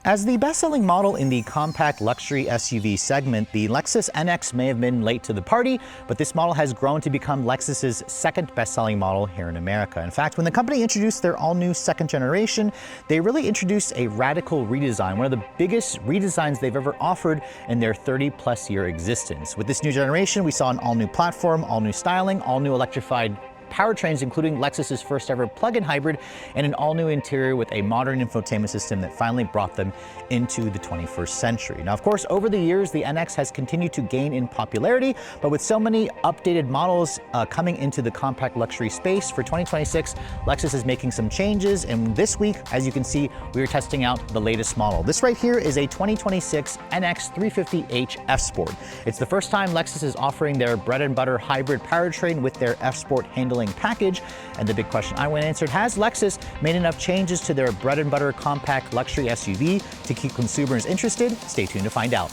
As the best-selling model in the compact luxury SUV segment, the Lexus NX may have been late to the party, but this model has grown to become Lexus's second best-selling model here in America. In fact, when the company introduced their all-new second generation, they really introduced a radical redesign, one of the biggest redesigns they've ever offered in their 30-plus year existence. With this new generation, we saw an all-new platform, all-new styling, all-new electrified powertrains, including Lexus's first ever plug-in hybrid, and an all-new interior with a modern infotainment system that finally brought them into the 21st century. Now, of course, over the years, the NX has continued to gain in popularity, but with so many updated models coming into the compact luxury space for 2026, Lexus is making some changes. And this week, as you can see, we are testing out the latest model. This right here is a 2026 NX 350h F Sport. It's the first time Lexus is offering their bread and butter hybrid powertrain with their F Sport handling package. And the big question I went answered, has Lexus made enough changes to their bread and butter compact luxury SUV to keep consumers interested? Stay tuned to find out.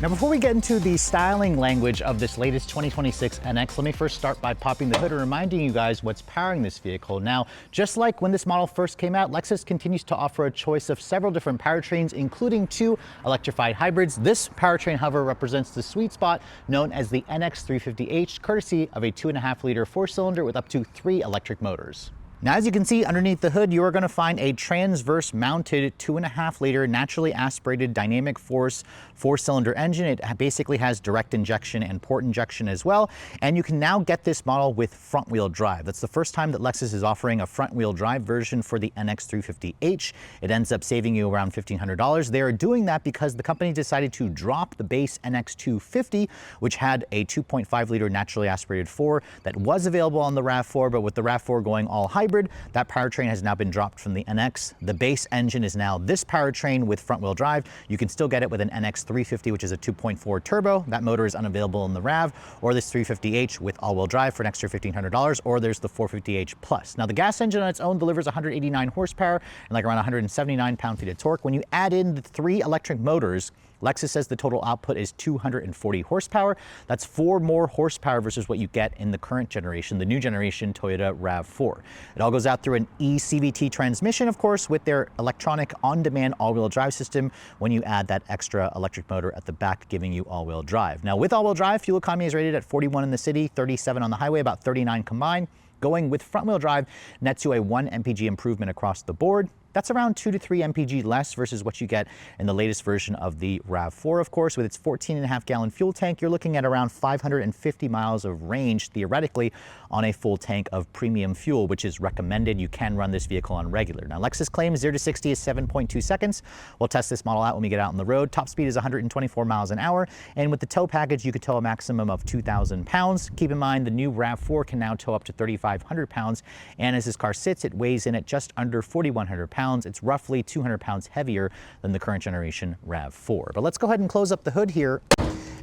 Now, before we get into the styling language of this latest 2026 NX, let me first start by popping the hood and reminding you guys what's powering this vehicle. Now, just like when this model first came out, Lexus continues to offer a choice of several different powertrains, including 2 electrified hybrids. This powertrain, however, represents the sweet spot known as the NX 350h, courtesy of a 2.5-liter 4-cylinder with up to 3 electric motors. Now, as you can see underneath the hood, you are going to find a transverse mounted 2.5-liter naturally aspirated dynamic force 4-cylinder engine. It basically has direct injection and port injection as well. And you can now get this model with front wheel drive. That's the first time that Lexus is offering a front wheel drive version for the NX 350h. It ends up saving you around $1,500. They are doing that because the company decided to drop the base NX 250, which had a 2.5-liter naturally aspirated 4 that was available on the RAV4, but with the RAV4 going all hybrid, that powertrain has now been dropped from the NX. The base engine is now this powertrain with front-wheel drive. You can still get it with an NX 350, which is a 2.4 turbo. That motor is unavailable in the RAV, or this 350h with all-wheel drive for an extra $1,500, or there's the 450h Plus. Now, the gas engine on its own delivers 189 horsepower and like around 179 pound-feet of torque. When you add in the 3 electric motors, Lexus says the total output is 240 horsepower. That's 4 more horsepower versus what you get in the current generation, the new generation Toyota RAV4. It all goes out through an eCVT transmission, of course, with their electronic on-demand all-wheel drive system when you add that extra electric motor at the back, giving you all-wheel drive. Now, with all-wheel drive, fuel economy is rated at 41 in the city, 37 on the highway, about 39 combined. Going with front-wheel drive nets you a 1 mpg improvement across the board. That's around 2 to 3 mpg less versus what you get in the latest version of the RAV4, of course. With its 14.5-gallon fuel tank, you're looking at around 550 miles of range, theoretically, on a full tank of premium fuel, which is recommended. You can run this vehicle on regular. Now, Lexus claims 0 to 60 is 7.2 seconds. We'll test this model out when we get out on the road. Top speed is 124 miles an hour, and with the tow package, you could tow a maximum of 2,000 pounds. Keep in mind, the new RAV4 can now tow up to 3,500 pounds, and as this car sits, it weighs in at just under 4,100 pounds. It's roughly 200 pounds heavier than the current generation RAV4. But let's go ahead and close up the hood here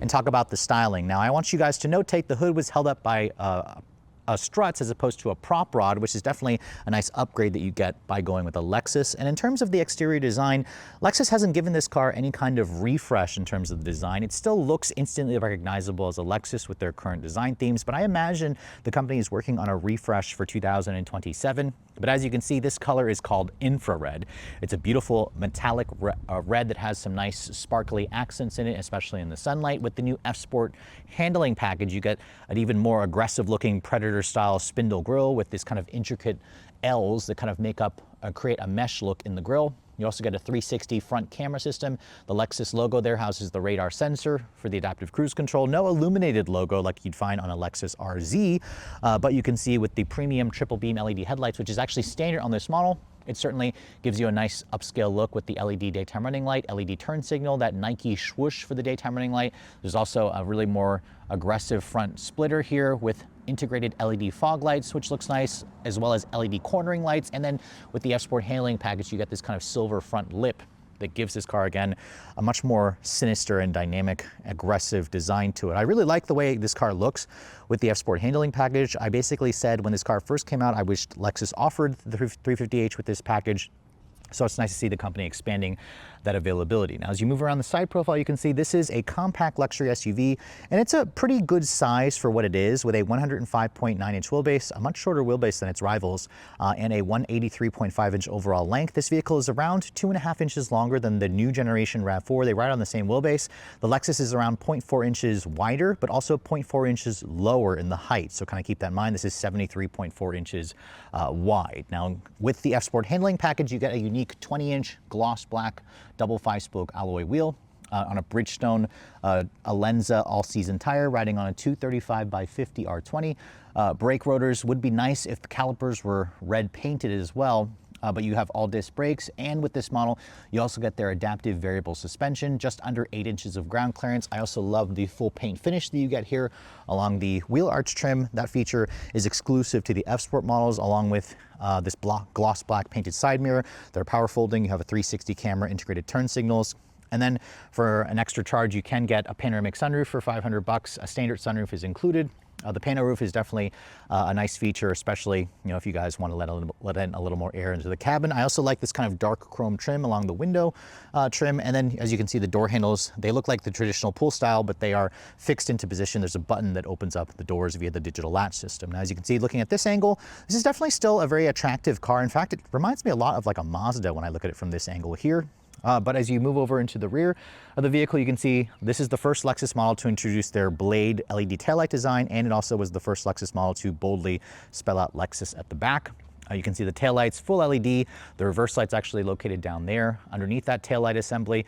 and talk about the styling. Now, I want you guys to notate the hood was held up by struts as opposed to a prop rod, which is definitely a nice upgrade that you get by going with a Lexus. And in terms of the exterior design, Lexus hasn't given this car any kind of refresh in terms of the design. It still looks instantly recognizable as a Lexus with their current design themes, but I imagine the company is working on a refresh for 2027. But as you can see, this color is called infrared. It's a beautiful metallic red that has some nice sparkly accents in it, especially in the sunlight. With the new F Sport handling package, you get an even more aggressive looking Predator style spindle grille with this kind of intricate L's that kind of make up, create a mesh look in the grille. You also get a 360 front camera system. The Lexus logo there houses the radar sensor for the adaptive cruise control. No illuminated logo like you'd find on a Lexus RZ, but you can see with the premium triple beam LED headlights, which is actually standard on this model, it certainly gives you a nice upscale look with the LED daytime running light, LED turn signal, that Nike swoosh for the daytime running light. There's also a really more aggressive front splitter here with integrated LED fog lights, which looks nice, as well as LED cornering lights. And then with the F Sport handling package, you get this kind of silver front lip that gives this car, again, a much more sinister and dynamic, aggressive design to it. I really like the way this car looks with the F Sport handling package. I basically said when this car first came out, I wished Lexus offered the 350h with this package. So it's nice to see the company expanding that availability. Now, as you move around the side profile, you can see this is a compact luxury SUV, and it's a pretty good size for what it is, with a 105.9-inch wheelbase, a much shorter wheelbase than its rivals, and a 183.5-inch overall length. This vehicle is around 2.5 inches longer than the new generation RAV4. They ride on the same wheelbase. The Lexus is around 0.4 inches wider, but also 0.4 inches lower in the height. So kind of keep that in mind. This is 73.4 inches wide. Now, with the F-Sport handling package, you get a unique 20-inch gloss black double 5-spoke alloy wheel on a Bridgestone Alenza all-season tire, riding on a 235/50 R20. Brake rotors would be nice if the calipers were red painted as well. But you have all disc brakes, and with this model, you also get their adaptive variable suspension, just under 8 inches of ground clearance. I also love the full paint finish that you get here along the wheel arch trim. That feature is exclusive to the F-Sport models, along with this gloss black painted side mirror. They're power folding. You have a 360 camera, integrated turn signals. And then for an extra charge, you can get a panoramic sunroof for $500. A standard sunroof is included. The pano roof is definitely a nice feature, especially if you guys want to let in a little more air into the cabin. I also like this kind of dark chrome trim along the window trim. And then, as you can see, the door handles, they look like the traditional pull style, but they are fixed into position. There's a button that opens up the doors via the digital latch system. Now, as you can see, looking at this angle, this is definitely still a very attractive car. In fact, it reminds me a lot of like a Mazda when I look at it from this angle here. But as you move over into the rear of the vehicle, you can see this is the first Lexus model to introduce their Blade LED taillight design, and it also was the first Lexus model to boldly spell out Lexus at the back. You can see the taillights, full LED. The reverse light's actually located down there. Underneath that taillight assembly,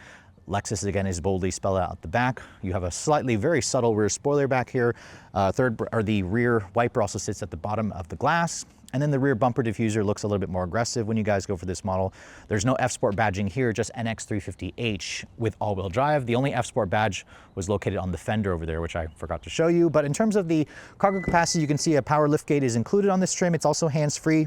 Lexus again is boldly spelled out at the back. You have a slightly, very subtle rear spoiler back here. The rear wiper also sits at the bottom of the glass. And then the rear bumper diffuser looks a little bit more aggressive when you guys go for this model. There's no F-Sport badging here, just NX350H with all-wheel drive. The only F-Sport badge was located on the fender over there, which I forgot to show you. But in terms of the cargo capacity, you can see a power liftgate is included on this trim. It's also hands-free.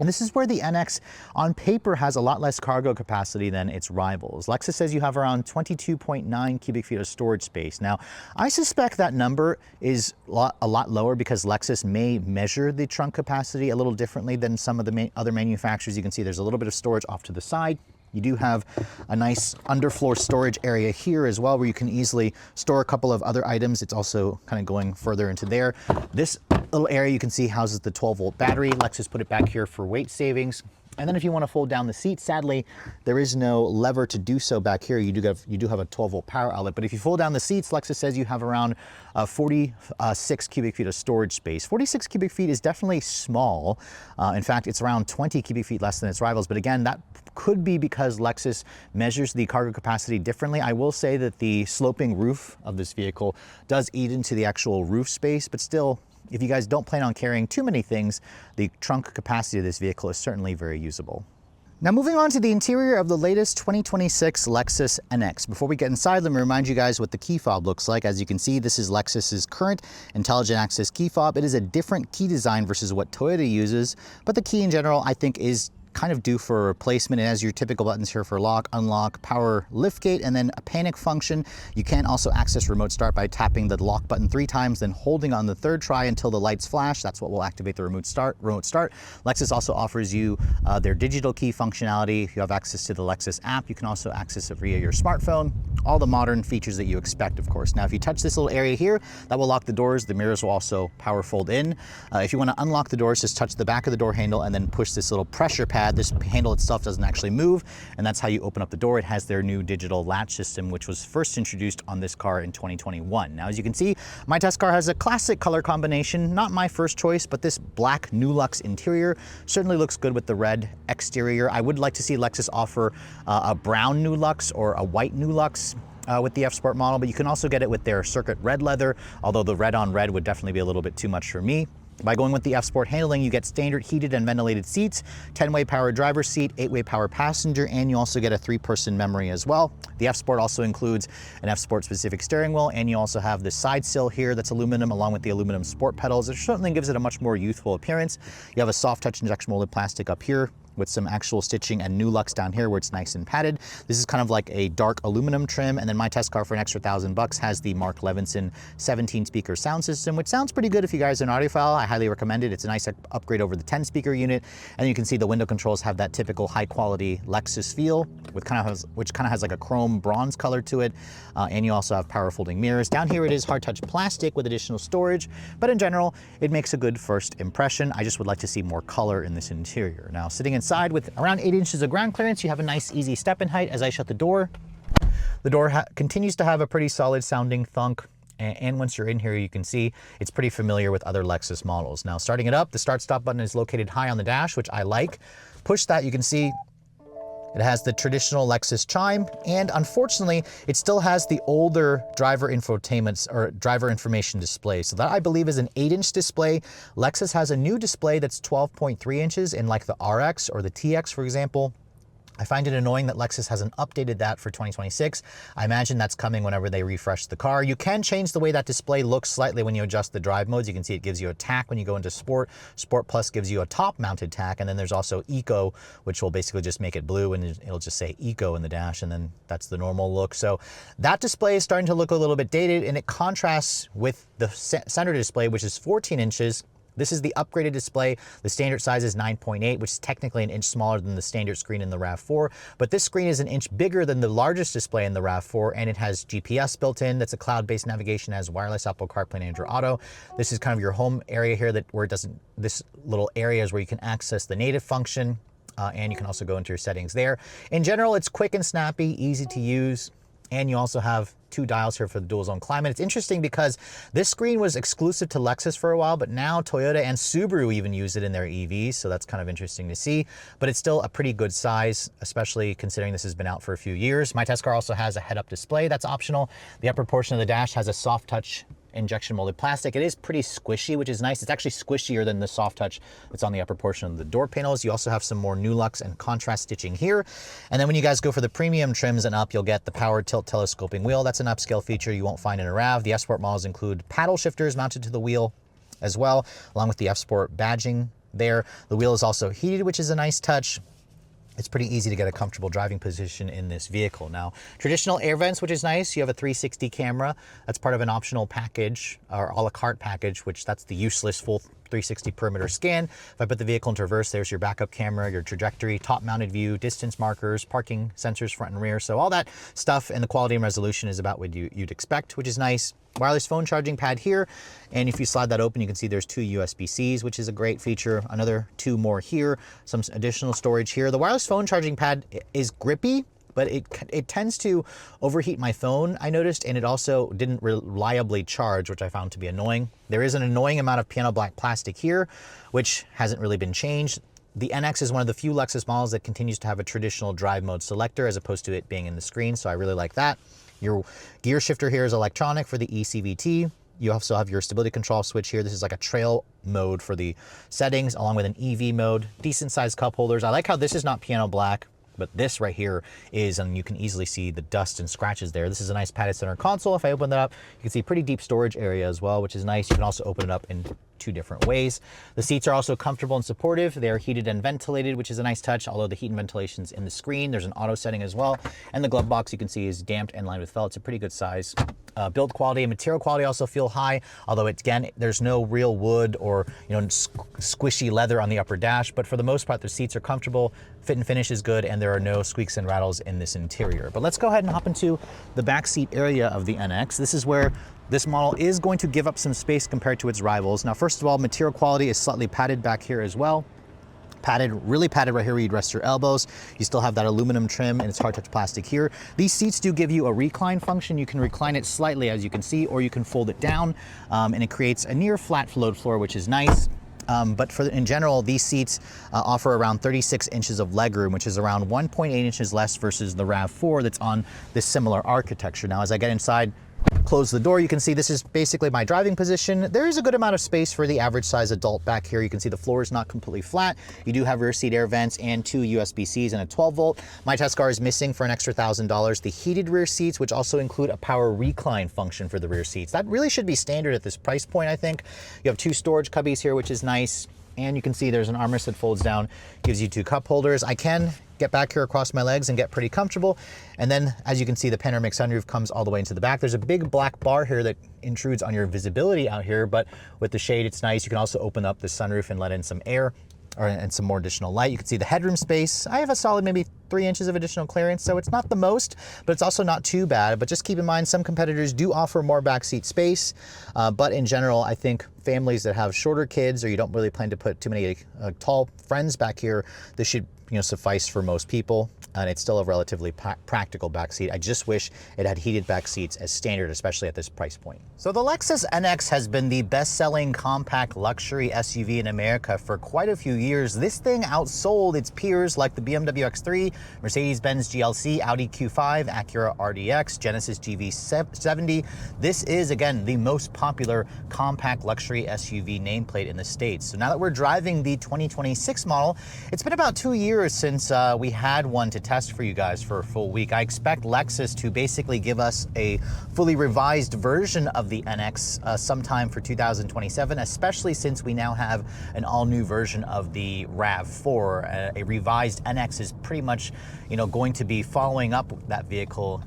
And this is where the NX on paper has a lot less cargo capacity than its rivals. Lexus says you have around 22.9 cubic feet of storage space. Now, I suspect that number is a lot lower because Lexus may measure the trunk capacity a little differently than some of the other manufacturers. You can see there's a little bit of storage off to the side. You do have a nice underfloor storage area here as well, where you can easily store a couple of other items. It's also kind of going further into there. This little area you can see houses the 12-volt battery. Lexus put it back here for weight savings. And then if you want to fold down the seat, sadly, there is no lever to do so back here. You do have a 12-volt power outlet, but if you fold down the seats, Lexus says you have around 46 cubic feet of storage space. 46 cubic feet is definitely small. In fact, it's around 20 cubic feet less than its rivals, but again, that could be because Lexus measures the cargo capacity differently. I will say that the sloping roof of this vehicle does eat into the actual roof space, but still, if you guys don't plan on carrying too many things, the trunk capacity of this vehicle is certainly very usable. Now, moving on to the interior of the latest 2026 Lexus NX. Before we get inside, let me remind you guys what the key fob looks like. As you can see, this is Lexus's current intelligent access key fob. It is a different key design versus what Toyota uses, but the key in general, I think, is kind of due for replacement. It has your typical buttons here for lock, unlock, power liftgate, and then a panic function. You can also access remote start by tapping the lock button 3 times, then holding on the third try until the lights flash. That's what will activate the remote start. Lexus also offers you their digital key functionality. If you have access to the Lexus app, you can also access it via your smartphone. All the modern features that you expect, of course. Now, if you touch this little area here, that will lock the doors. The mirrors will also power fold in. If you want to unlock the doors, just touch the back of the door handle and then push this little pressure pad. This handle itself doesn't actually move, and that's how you open up the door. It has their new digital latch system, which was first introduced on this car in 2021. Now, as you can see, my test car has a classic color combination. Not my first choice, but this black Nulux interior certainly looks good with the red exterior. I would like to see Lexus offer a brown Nulux or a white Nulux with the F-Sport model, but you can also get it with their circuit red leather, although the red on red would definitely be a little bit too much for me. By going with the F-Sport handling, you get standard heated and ventilated seats, 10-way power driver's seat, 8-way power passenger, and you also get a 3-person memory as well. The F-Sport also includes an F-Sport specific steering wheel, and you also have the side sill here that's aluminum along with the aluminum sport pedals. It certainly gives it a much more youthful appearance. You have a soft touch injection molded plastic up here with some actual stitching and new Lux down here where it's nice and padded. This is kind of like a dark aluminum trim. And then my test car for an extra $1,000 has the Mark Levinson 17 speaker sound system, which sounds pretty good if you guys are an audiophile. I highly recommend it. It's a nice upgrade over the 10 speaker unit. And you can see the window controls have that typical high quality Lexus feel with which kind of has like a chrome bronze color to it. And you also have power folding mirrors. Down here it is hard touch plastic with additional storage, but in general, it makes a good first impression. I just would like to see more color in this interior. Now, sitting inside with around 8 inches of ground clearance, you have a nice easy step in height. As I shut the door continues to have a pretty solid sounding thunk. And once you're in here, you can see it's pretty familiar with other Lexus models. Now, starting it up, the start stop button is located high on the dash, which I like. Push that, you can see it has the traditional Lexus chime, and unfortunately, it still has the older driver infotainment or driver information display. So that I believe is an 8-inch display. Lexus has a new display that's 12.3 inches in like the RX or the TX, for example. I find it annoying that Lexus hasn't updated that for 2026. I imagine that's coming whenever they refresh the car. You can change the way that display looks slightly when you adjust the drive modes. You can see it gives you a tack when you go into Sport. Sport Plus gives you a top-mounted tack, and then there's also Eco, which will basically just make it blue, and it'll just say Eco in the dash, and then that's the normal look. So that display is starting to look a little bit dated, and it contrasts with the center display, which is 14 inches. This is the upgraded display. The standard size is 9.8, which is technically an inch smaller than the standard screen in the RAV4, but this screen is an inch bigger than the largest display in the RAV4, and it has GPS built in. That's a cloud-based navigation, has wireless Apple CarPlay and Android Auto. This is kind of your home area here where it doesn't, this little area is where you can access the native function, and you can also go into your settings there. In general, it's quick and snappy, easy to use. And you also have 2 dials here for the dual zone climate. It's interesting because this screen was exclusive to Lexus for a while, but now Toyota and Subaru even use it in their EVs. So that's kind of interesting to see, but it's still a pretty good size, especially considering this has been out for a few years. My test car also has a head-up display that's optional. The upper portion of the dash has a soft touch injection molded plastic. It is pretty squishy, which is nice. It's actually squishier than the soft touch that's on the upper portion of the door panels. You also have some more new Lux and contrast stitching here. And then when you guys go for the premium trims and up, you'll get the power tilt telescoping wheel. That's an upscale feature you won't find in a RAV. The F-Sport models include paddle shifters mounted to the wheel as well, along with the F-Sport badging there. The wheel is also heated, which is a nice touch. It's pretty easy to get a comfortable driving position in this vehicle. Now, traditional air vents, which is nice. You have a 360 camera. That's part of an optional package or a la carte package, which that's the useless full 360 perimeter scan. If I put the vehicle into reverse, there's your backup camera, your trajectory, top mounted view, distance markers, parking sensors front and rear. So all that stuff, and the quality and resolution is about what you'd expect, which is nice. Wireless phone charging pad here, and if you slide that open, you can see there's 2 USB-Cs, which is a great feature. Another 2 more here, some additional storage here. The wireless phone charging pad is grippy, but it tends to overheat my phone, I noticed, and it also didn't reliably charge, which I found to be annoying. There is an annoying amount of piano black plastic here, which hasn't really been changed. The NX is one of the few Lexus models that continues to have a traditional drive mode selector as opposed to it being in the screen, so I really like that. Your gear shifter here is electronic for the eCVT. You also have your stability control switch here. This is like a trail mode for the settings, along with an EV mode. Decent sized cup holders. I like how this is not piano black, but this right here is, and you can easily see the dust and scratches there. This is a nice padded center console. If I open that up, you can see pretty deep storage area as well, which is nice. You can also open it up in 2 different ways. The seats are also comfortable and supportive. They are heated and ventilated, which is a nice touch, although the heat and ventilation's in the screen. There's an auto setting as well. And the glove box you can see is damped and lined with felt. It's a pretty good size. Build quality and material quality also feel high, although again, there's no real wood or squishy leather on the upper dash, but for the most part, the seats are comfortable, fit and finish is good, and there are no squeaks and rattles in this interior. But let's go ahead and hop into the back seat area of the NX. This is where this model is going to give up some space compared to its rivals. Now, first of all, material quality is slightly padded back here as well. Padded, really padded right here where you'd rest your elbows. You still have that aluminum trim and it's hard touch plastic here. These seats do give you a recline function. You can recline it slightly, as you can see, or you can fold it down, and it creates a near flat float floor, which is nice. But in general, these seats offer around 36 inches of legroom, which is around 1.8 inches less versus the RAV4 that's on this similar architecture. Now, as I get inside, close the door, you can see this is basically my driving position. There is a good amount of space for the average size adult back here. You can see the floor is not completely flat. You do have rear seat air vents and 2 USB-Cs and a 12 volt. My test car is missing for an extra $1,000 the heated rear seats, which also include a power recline function for the rear seats. That really should be standard at this price point, I think. You have 2 storage cubbies here, which is nice. And you can see there's an armrest that folds down, gives you 2 cup holders. I can get back here across my legs and get pretty comfortable. And then, as you can see, the panoramic sunroof comes all the way into the back. There's a big black bar here that intrudes on your visibility out here, but with the shade, it's nice. You can also open up the sunroof and let in some air and some more additional light. You can see the headroom space. I have a solid maybe 3 inches of additional clearance, so it's not the most, but it's also not too bad. But just keep in mind, some competitors do offer more backseat space, but in general, I think families that have shorter kids or you don't really plan to put too many tall friends back here, this should suffice for most people, and it's still a relatively practical backseat. I just wish it had heated back seats as standard, especially at this price point. So the Lexus NX has been the best-selling compact luxury SUV in America for quite a few years. This thing outsold its peers like the BMW X3, Mercedes-Benz GLC, Audi Q5, Acura RDX, Genesis GV70. This is, again, the most popular compact luxury SUV nameplate in the States. So now that we're driving the 2026 model, it's been about 2 years since we had one to test for you guys for a full week. I expect Lexus to basically give us a fully revised version of the NX sometime for 2027, especially since we now have an all-new version of the RAV4. A revised NX is pretty much, going to be following up that vehicle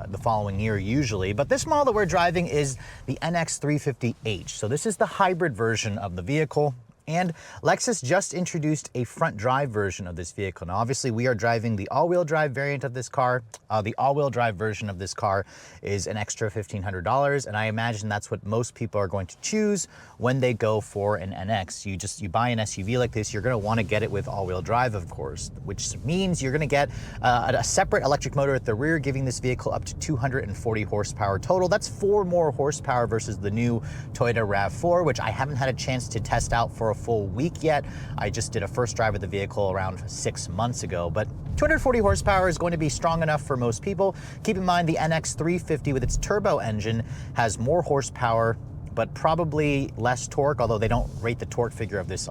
the following year usually. But this model that we're driving is the NX 350h. So this is the hybrid version of the vehicle. And Lexus just introduced a front drive version of this vehicle. Now, obviously, we are driving the all-wheel drive variant of this car. The all-wheel drive version of this car is an extra $1,500, and I imagine that's what most people are going to choose when they go for an NX. You buy an SUV like this, you're going to want to get it with all-wheel drive, of course, which means you're going to get a separate electric motor at the rear, giving this vehicle up to 240 horsepower total. That's 4 more horsepower versus the new Toyota RAV4, which I haven't had a chance to test out for a full week yet. I just did a first drive of the vehicle around 6 months ago, but 240 horsepower is going to be strong enough for most people. Keep in mind the NX 350 with its turbo engine has more horsepower, but probably less torque, although they don't rate the torque figure of this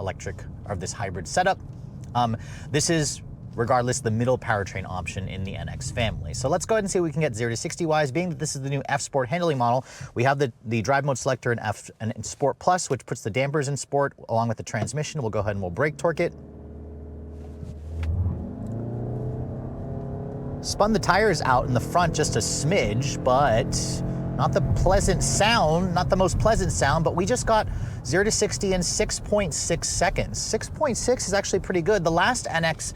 hybrid setup. This is, regardless, the middle powertrain option in the NX family. So let's go ahead and see what we can get 0 to 60 wise. Being that this is the new F Sport handling model, we have the drive mode selector in Sport Plus, which puts the dampers in Sport along with the transmission. We'll go ahead and we'll brake torque it. Spun the tires out in the front just a smidge, but not the most pleasant sound, but we just got 0 to 60 in 6.6 seconds. 6.6 is actually pretty good. The last NX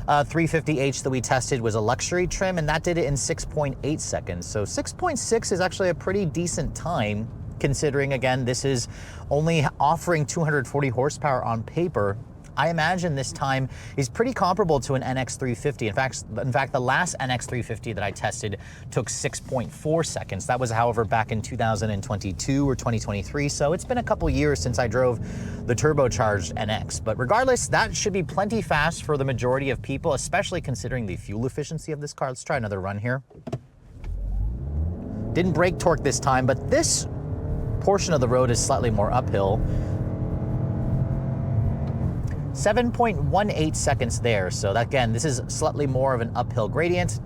350h that we tested was a luxury trim, and that did it in 6.8 seconds. So 6.6 is actually a pretty decent time, considering, again, this is only offering 240 horsepower on paper. I imagine this time is pretty comparable to an NX 350. In fact, the last NX 350 that I tested took 6.4 seconds. That was, however, back in 2022 or 2023. So it's been a couple years since I drove the turbocharged NX. But regardless, that should be plenty fast for the majority of people, especially considering the fuel efficiency of this car. Let's try another run here. Didn't brake torque this time, but this portion of the road is slightly more uphill. 7.18 seconds there. So that, again, this is slightly more of an uphill gradient.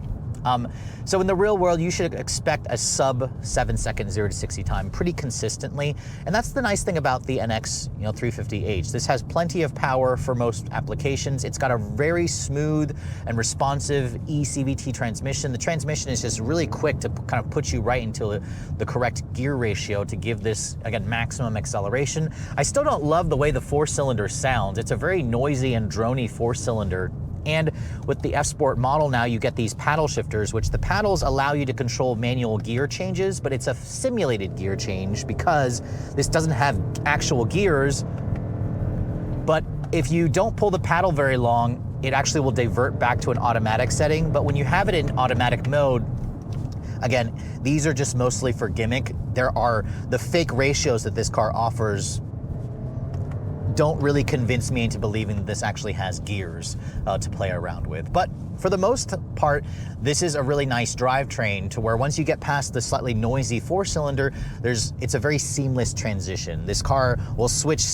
So in the real world, you should expect a sub 7 second 0 to 60 time pretty consistently. And that's the nice thing about the NX 350h. This has plenty of power for most applications. It's got a very smooth and responsive eCVT transmission. The transmission is just really quick to kind of put you right into the correct gear ratio to give this, again, maximum acceleration. I still don't love the way the 4-cylinder sounds. It's a very noisy and drony 4-cylinder. And with the F Sport model now, you get these paddle shifters, which the paddles allow you to control manual gear changes, but it's a simulated gear change because this doesn't have actual gears. But if you don't pull the paddle very long, it actually will divert back to an automatic setting. But when you have it in automatic mode, again, these are just mostly for gimmick. There are the fake ratios that this car offers don't really convince me into believing that this actually has gears to play around with. But for the most part, this is a really nice drivetrain to where once you get past the slightly noisy 4-cylinder, it's a very seamless transition. This car will switch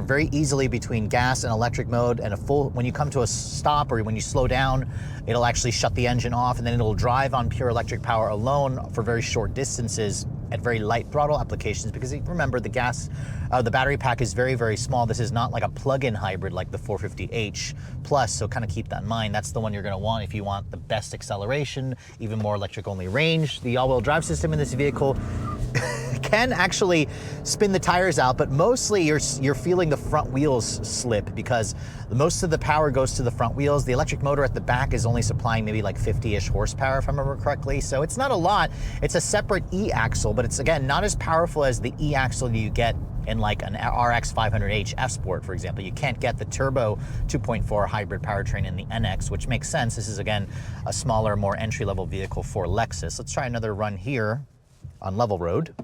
very easily between gas and electric mode, and when you come to a stop or when you slow down, it'll actually shut the engine off, and then it'll drive on pure electric power alone for very short distances. at very light throttle applications, because remember the battery pack is very, very small. This is not like a plug-in hybrid like the 450h Plus, so kind of keep that in mind. That's the one you're going to want if you want the best acceleration, even more electric-only range. The all-wheel drive system in this vehicle can actually spin the tires out, but mostly you're feeling the front wheels slip because most of the power goes to the front wheels. The electric motor at the back is only supplying maybe like 50-ish horsepower, if I remember correctly. So it's not a lot. It's a separate E-axle, but it's, again, not as powerful as the E-axle you get in like an RX 500h F Sport, for example. You can't get the turbo 2.4 hybrid powertrain in the NX, which makes sense. This is, again, a smaller, more entry-level vehicle for Lexus. Let's try another run here on level road.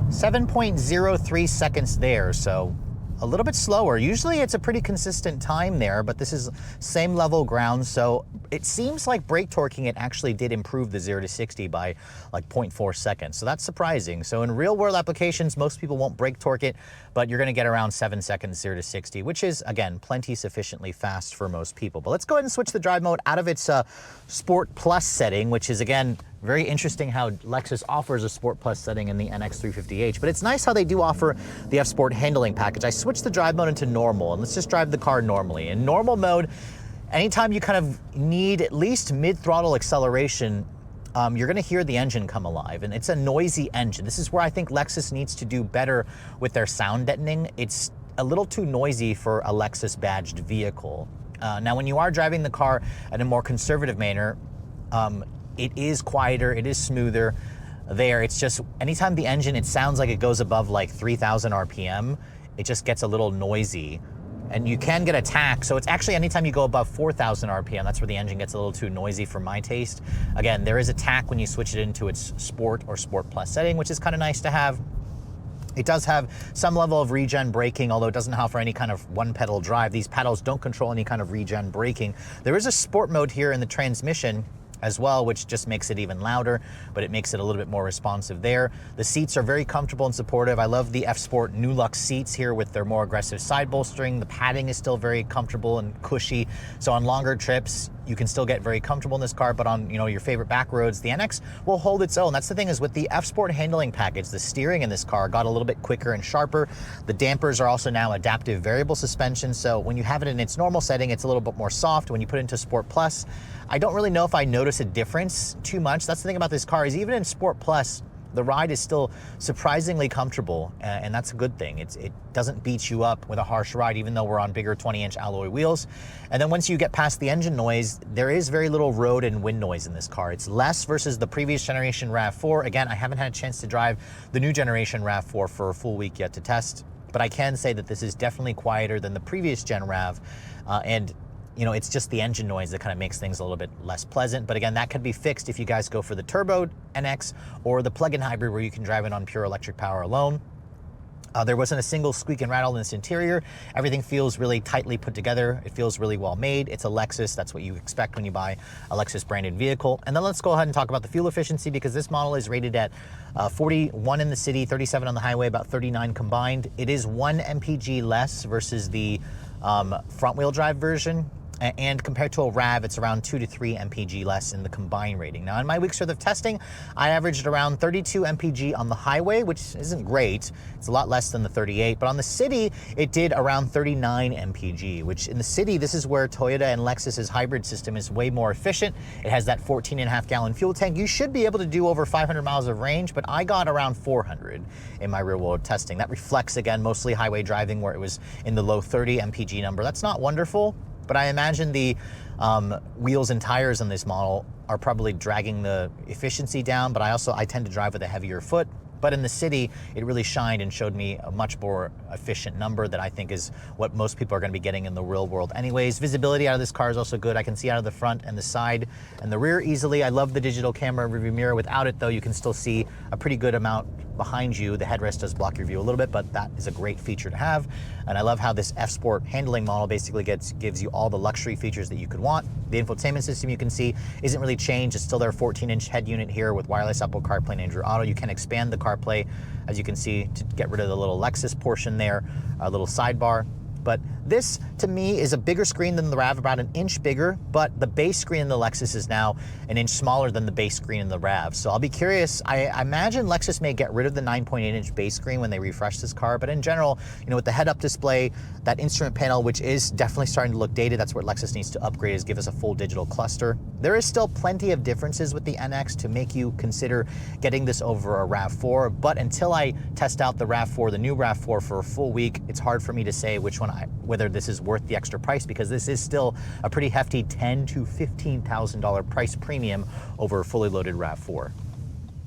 7.03 seconds there, so a little bit slower. Usually it's a pretty consistent time there, but this is same level ground, so it seems like brake torquing it actually did improve the 0 to 60 by like 0.4 seconds, so that's surprising. So in real world applications, most people won't brake torque it, but you're gonna get around 7 seconds 0 to 60, which is, again, plenty sufficiently fast for most people. But let's go ahead and switch the drive mode out of its Sport Plus setting, which is, again, very interesting how Lexus offers a Sport Plus setting in the NX 350h, but it's nice how they do offer the F-Sport handling package. I switched the drive mode into normal, and let's just drive the car normally. In normal mode, anytime you kind of need at least mid-throttle acceleration, you're gonna hear the engine come alive, and it's a noisy engine. This is where I think Lexus needs to do better with their sound deadening. It's a little too noisy for a Lexus badged vehicle. Now, when you are driving the car in a more conservative manner, it is quieter, it is smoother there. It's just, anytime the engine, it sounds like it goes above like 3,000 RPM, it just gets a little noisy. And you can get a tach, so it's actually anytime you go above 4,000 RPM, that's where the engine gets a little too noisy for my taste. Again, there is a tach when you switch it into its Sport or Sport Plus setting, which is kind of nice to have. It does have some level of regen braking, although it doesn't offer any kind of one-pedal drive. These pedals don't control any kind of regen braking. There is a sport mode here in the transmission as well, which just makes it even louder, but it makes it a little bit more responsive there. The seats are very comfortable and supportive. I love the F-Sport New Lux seats here with their more aggressive side bolstering. The padding is still very comfortable and cushy. So on longer trips, you can still get very comfortable in this car, but on, your favorite back roads, the NX will hold its own. That's the thing, is with the F-Sport handling package, the steering in this car got a little bit quicker and sharper. The dampers are also now adaptive variable suspension, so when you have it in its normal setting, it's a little bit more soft. When you put it into Sport Plus, I don't really know if I notice a difference too much. That's the thing about this car, is even in Sport Plus, the ride is still surprisingly comfortable, and that's a good thing. It doesn't beat you up with a harsh ride, even though we're on bigger 20-inch alloy wheels. And then once you get past the engine noise, there is very little road and wind noise in this car. It's less versus the previous generation RAV4. Again, I haven't had a chance to drive the new generation RAV4 for a full week yet to test, but I can say that this is definitely quieter than the previous gen RAV, and it's just the engine noise that kind of makes things a little bit less pleasant. But again, that could be fixed if you guys go for the turbo NX or the plug-in hybrid where you can drive it on pure electric power alone. There wasn't a single squeak and rattle in this interior. Everything feels really tightly put together. It feels really well made. It's a Lexus. That's what you expect when you buy a Lexus branded vehicle. And then let's go ahead and talk about the fuel efficiency, because this model is rated at 41 in the city, 37 on the highway, about 39 combined. It is 1 mpg less versus the front wheel drive version. And compared to a RAV, it's around 2 to 3 mpg less in the combined rating. Now, in my week's worth of testing, I averaged around 32 mpg on the highway, which isn't great. It's a lot less than the 38, but on the city, it did around 39 mpg, which in the city, this is where Toyota and Lexus's hybrid system is way more efficient. It has that 14.5-gallon fuel tank. You should be able to do over 500 miles of range, but I got around 400 in my real-world testing. That reflects, again, mostly highway driving, where it was in the low 30 mpg number. That's not wonderful, but I imagine the wheels and tires on this model are probably dragging the efficiency down, but I tend to drive with a heavier foot. But in the city, it really shined and showed me a much more efficient number that I think is what most people are going to be getting in the real world anyways. Visibility out of this car is also good. I can see out of the front and the side and the rear easily. I love the digital camera rearview mirror. Without it, though, you can still see a pretty good amount behind you. The headrest does block your view a little bit, but that is a great feature to have. And I love how this F-Sport handling model basically gives you all the luxury features that you could want. The infotainment system, you can see, isn't really changed. It's still their 14-inch head unit here with wireless Apple CarPlay and Android Auto. You can expand the CarPlay, as you can see, to get rid of the little Lexus portion there, a little sidebar. But This, to me, is a bigger screen than the RAV, about an inch bigger, but the base screen in the Lexus is now an inch smaller than the base screen in the RAV. So I'll be curious. I imagine Lexus may get rid of the 9.8-inch base screen when they refresh this car, but in general, you know, with the head-up display, that instrument panel, which is definitely starting to look dated, that's what Lexus needs to upgrade, is give us a full digital cluster. There is still plenty of differences with the NX to make you consider getting this over a RAV4, but until I test out the RAV4, the new RAV4 for a full week, it's hard for me to say whether this is worth the extra price, because this is still a pretty hefty $10,000 to $15,000 price premium over a fully loaded RAV4.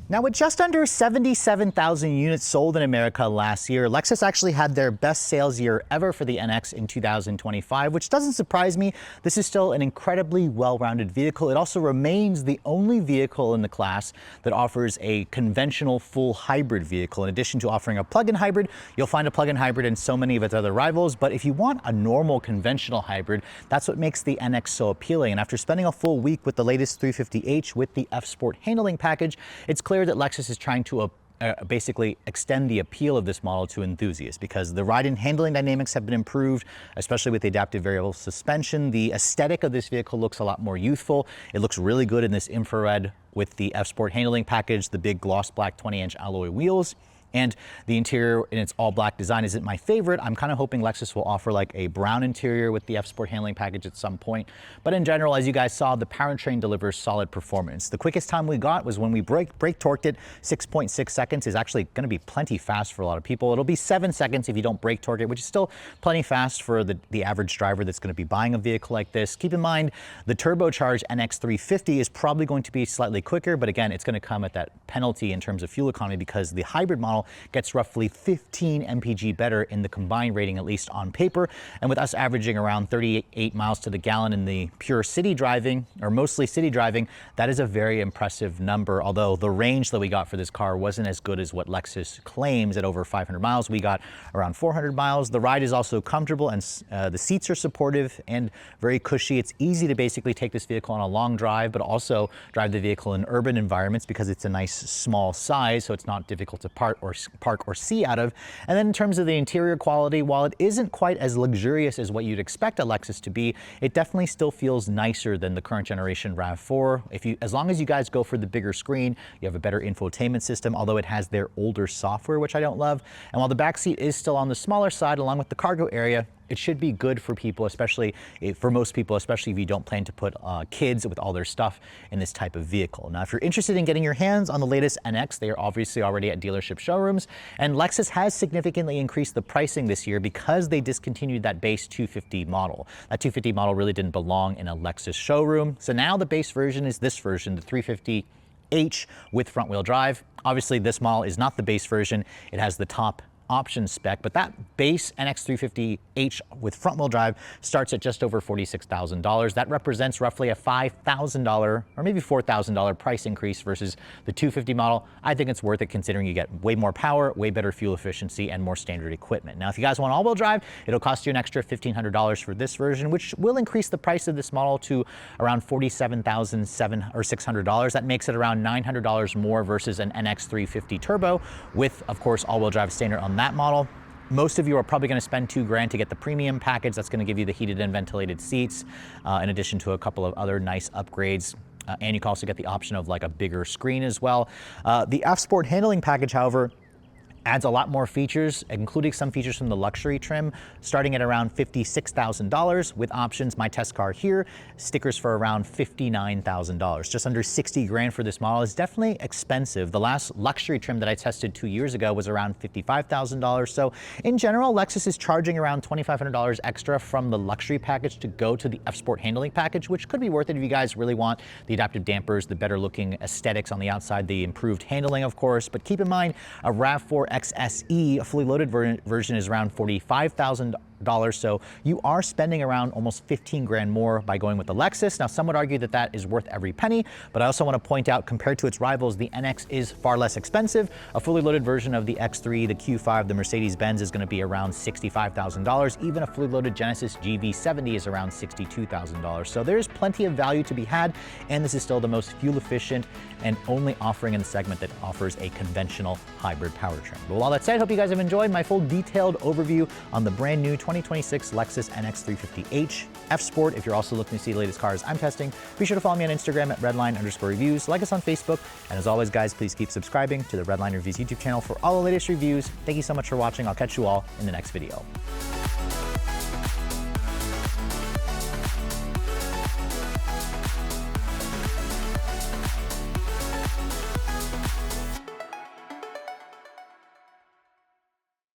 Now, with just under 77,000 units sold in America last year, Lexus actually had their best sales year ever for the NX in 2025, which doesn't surprise me. This is still an incredibly well-rounded vehicle. It also remains the only vehicle in the class that offers a conventional full hybrid vehicle. In addition to offering a plug-in hybrid, you'll find a plug-in hybrid in so many of its other rivals, but if you want a normal conventional hybrid, that's what makes the NX so appealing. And after spending a full week with the latest 350h with the F-Sport handling package, it's clear that Lexus is trying to basically extend the appeal of this model to enthusiasts, because the ride and handling dynamics have been improved, especially with the adaptive variable suspension. The aesthetic of this vehicle looks a lot more youthful. It looks really good in this infrared with the F-Sport handling package, the big gloss black 20-inch alloy wheels. And the interior in its all black design isn't my favorite. I'm kind of hoping Lexus will offer like a brown interior with the F-Sport handling package at some point. But in general, as you guys saw, the Powertrain delivers solid performance. The quickest time we got was when we brake torqued it. 6.6 seconds is actually going to be plenty fast for a lot of people. It'll be 7 seconds if you don't brake torque it, which is still plenty fast for the average driver that's going to be buying a vehicle like this. Keep in mind, the turbocharged NX 350 is probably going to be slightly quicker, but again, it's going to come at that penalty in terms of fuel economy, because the hybrid model gets roughly 15 mpg better in the combined rating, at least on paper. And with us averaging around 38 miles to the gallon in the pure city driving, or mostly city driving, that is a very impressive number. Although the range that we got for this car wasn't as good as what Lexus claims at over 500 miles. We got around 400 miles. The ride is also comfortable, and the seats are supportive and very cushy. It's easy to basically take this vehicle on a long drive, but also drive the vehicle in urban environments because it's a nice small size, so it's not difficult to park or see out of. And then in terms of the interior quality, while it isn't quite as luxurious as what you'd expect a Lexus to be, it definitely still feels nicer than the current generation RAV4. As long as you guys go for the bigger screen, you have a better infotainment system, although it has their older software, which I don't love. And while the back seat is still on the smaller side, along with the cargo area, it should be good for people, especially for most people, especially if you don't plan to put kids with all their stuff in this type of vehicle. Now, if you're interested in getting your hands on the latest NX, they are obviously already at dealership showrooms, and Lexus has significantly increased the pricing this year because they discontinued that base 250 model. That 250 model really didn't belong in a Lexus showroom. So now the base version is this version, the 350h with front wheel drive. Obviously, this model is not the base version. It has the top option spec, but that base NX 350h with front wheel drive starts at just over $46,000. That represents roughly a $5,000 or maybe $4,000 price increase versus the 250 model. I think it's worth it considering you get way more power, way better fuel efficiency, and more standard equipment. Now, if you guys want all-wheel drive, it'll cost you an extra $1,500 for this version, which will increase the price of this model to around $47,700 or $600. That makes it around $900 more versus an NX 350 Turbo with, of course, all-wheel drive standard on that model. Most of you are probably going to spend $2,000 to get the premium package. That's going to give you the heated and ventilated seats, in addition to a couple of other nice upgrades. And you can also get the option of like a bigger screen as well. The F-Sport handling package, however, adds a lot more features, including some features from the luxury trim, starting at around $56,000 with options. My test car here, stickers for around $59,000. Just under $60,000 for this model is definitely expensive. The last luxury trim that I tested 2 years ago was around $55,000. So in general, Lexus is charging around $2,500 extra from the luxury package to go to the F-Sport handling package, which could be worth it if you guys really want the adaptive dampers, the better looking aesthetics on the outside, the improved handling, of course. But keep in mind, a RAV4 XSE, a fully loaded version, is around $45,000. So you are spending around almost $15,000 more by going with the Lexus. Now, some would argue that that is worth every penny, but I also want to point out, compared to its rivals, the NX is far less expensive. A fully loaded version of the X3, the Q5, the Mercedes-Benz is going to be around $65,000. Even a fully loaded Genesis GV70 is around $62,000. So there's plenty of value to be had, and this is still the most fuel efficient and only offering in the segment that offers a conventional hybrid powertrain. But with all that said, I hope you guys have enjoyed my full detailed overview on the brand new 2026 Lexus NX350H, F-Sport if you're also looking to see the latest cars I'm testing. Be sure to follow me on Instagram at Redline_reviews, like us on Facebook, and as always guys, please keep subscribing to the Redline Reviews YouTube channel for all the latest reviews. Thank you so much for watching. I'll catch you all in the next video.